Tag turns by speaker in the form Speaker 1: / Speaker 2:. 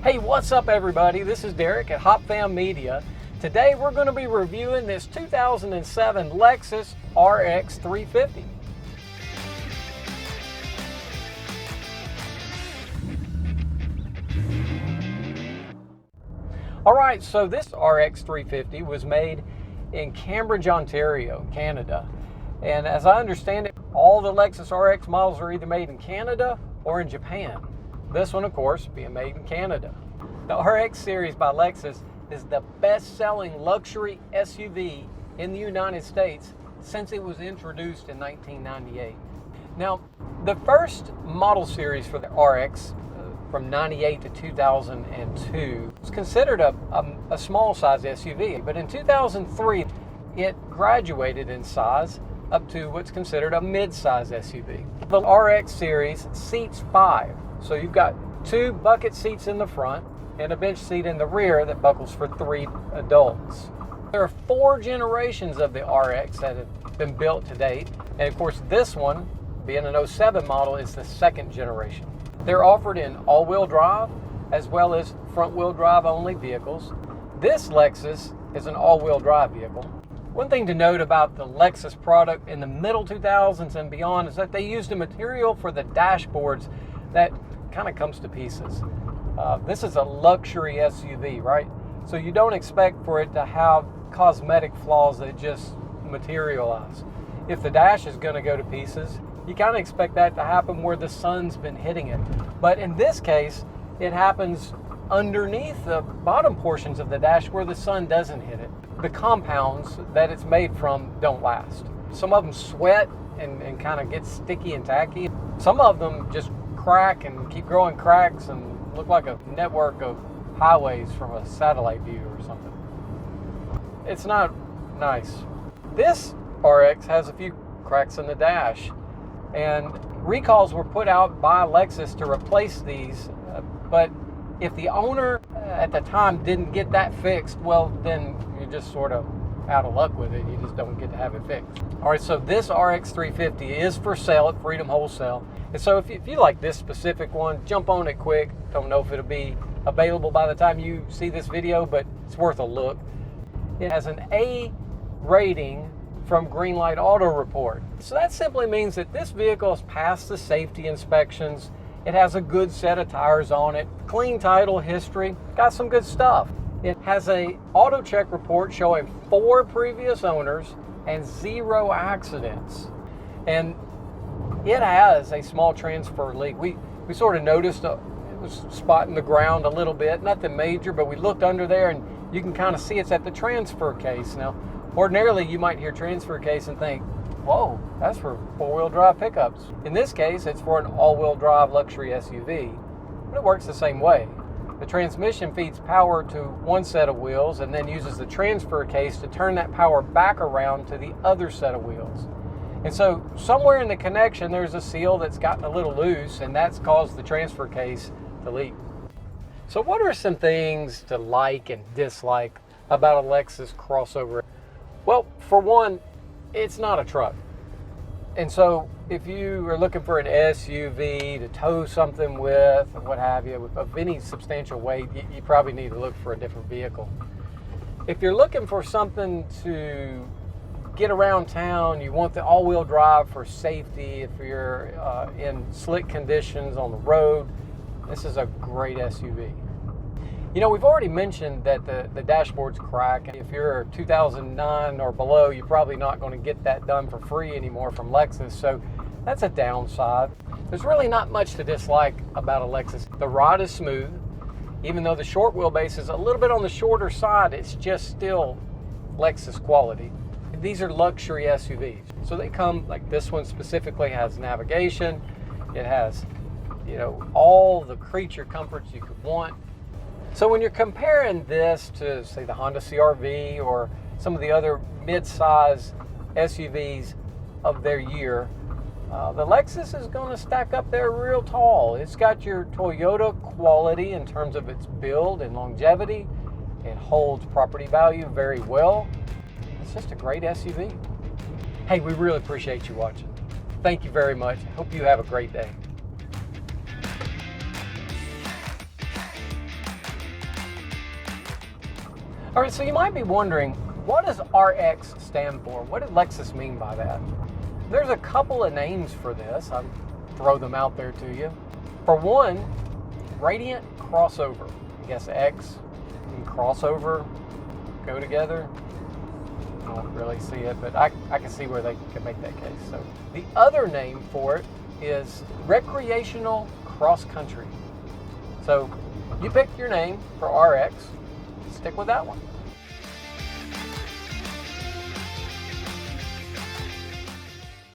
Speaker 1: Hey, what's up everybody? This is Derek at HopFam Media. Today we're going to be reviewing this 2007 Lexus RX350. Alright, so this RX350 was made in Cambridge, Ontario, Canada. And as I understand it, all the Lexus RX models are either made in Canada or in Japan. This one, of course, being made in Canada. The RX series by Lexus is the best-selling luxury SUV in the United States since it was introduced in 1998. Now, the first model series for the RX from 98 to 2002 was considered a small size SUV, but in 2003 it graduated in size up to what's considered a mid-size SUV. The RX series seats 5, so you've got 2 bucket seats in the front and a bench seat in the rear that buckles for 3 adults. There are 4 generations of the RX that have been built to date, and of course this one, being an 07 model, is the 2nd generation. They're offered in all-wheel drive as well as front-wheel drive only vehicles. This Lexus is an all-wheel drive vehicle. One thing to note about the Lexus product in the middle 2000s and beyond is that they used a material for the dashboards that kind of comes to pieces. This is a luxury SUV, right? So you don't expect for it to have cosmetic flaws that just materialize. If the dash is going to go to pieces, you kind of expect that to happen where the sun's been hitting it. But in this case, it happens underneath the bottom portions of the dash where the sun doesn't hit it. The compounds that it's made from don't last. Some of them sweat and kind of get sticky and tacky. Some of them just crack and keep growing cracks and look like a network of highways from a satellite view or something. It's not nice. This RX has a few cracks in the dash, and recalls were put out by Lexus to replace these, but if the owner at the time didn't get that fixed, well, then you're just sort of out of luck with it. You just don't get to have it fixed. All right, so this RX350 is for sale at Freedom Wholesale. And so if you like this specific one, jump on it quick. Don't know if it'll be available by the time you see this video, but it's worth a look. It has an A rating from Greenlight Auto Report. So that simply means that this vehicle has passed the safety inspections. It has a good set of tires on it, clean title history, got some good stuff. It has a auto check report showing 4 previous owners and 0 accidents. And it has a small transfer leak. We sort of noticed it was spotting the ground a little bit, nothing major, but we looked under there and you can kind of see it's at the transfer case. Now, ordinarily you might hear transfer case and think, whoa, that's for 4-wheel drive pickups. In this case, it's for an all-wheel drive luxury SUV, but it works the same way. The transmission feeds power to one set of wheels and then uses the transfer case to turn that power back around to the other set of wheels. And so somewhere in the connection, there's a seal that's gotten a little loose, and that's caused the transfer case to leak. So what are some things to like and dislike about a Lexus crossover? Well, for one, it's not a truck. And so if you are looking for an SUV to tow something with, or what have you, of any substantial weight, you probably need to look for a different vehicle. If you're looking for something to get around town, you want the all-wheel drive for safety, if you're in slick conditions on the road, this is a great SUV. You know, we've already mentioned that the dashboard's crack. If you're 2009 or below, you're probably not going to get that done for free anymore from Lexus, so that's a downside. There's really not much to dislike about a Lexus. The ride is smooth. Even though the short wheelbase is a little bit on the shorter side, it's just still Lexus quality. These are luxury SUVs. So they come, like this one specifically has navigation. It has, you know, all the creature comforts you could want. So when you're comparing this to, say, the Honda CR-V or some of the other mid-size SUVs of their year, the Lexus is going to stack up there real tall. It's got your Toyota quality in terms of its build and longevity. It holds property value very well. It's just a great SUV. Hey, we really appreciate you watching. Thank you very much. Hope you have a great day. All right, so you might be wondering, what does RX stand for? What did Lexus mean by that? There's a couple of names for this. I'll throw them out there to you. For one, Radiant Crossover. I guess X and crossover go together. I don't really see it, but I can see where they can make that case. So the other name for it is Recreational Cross Country. So you pick your name for RX, stick with that one.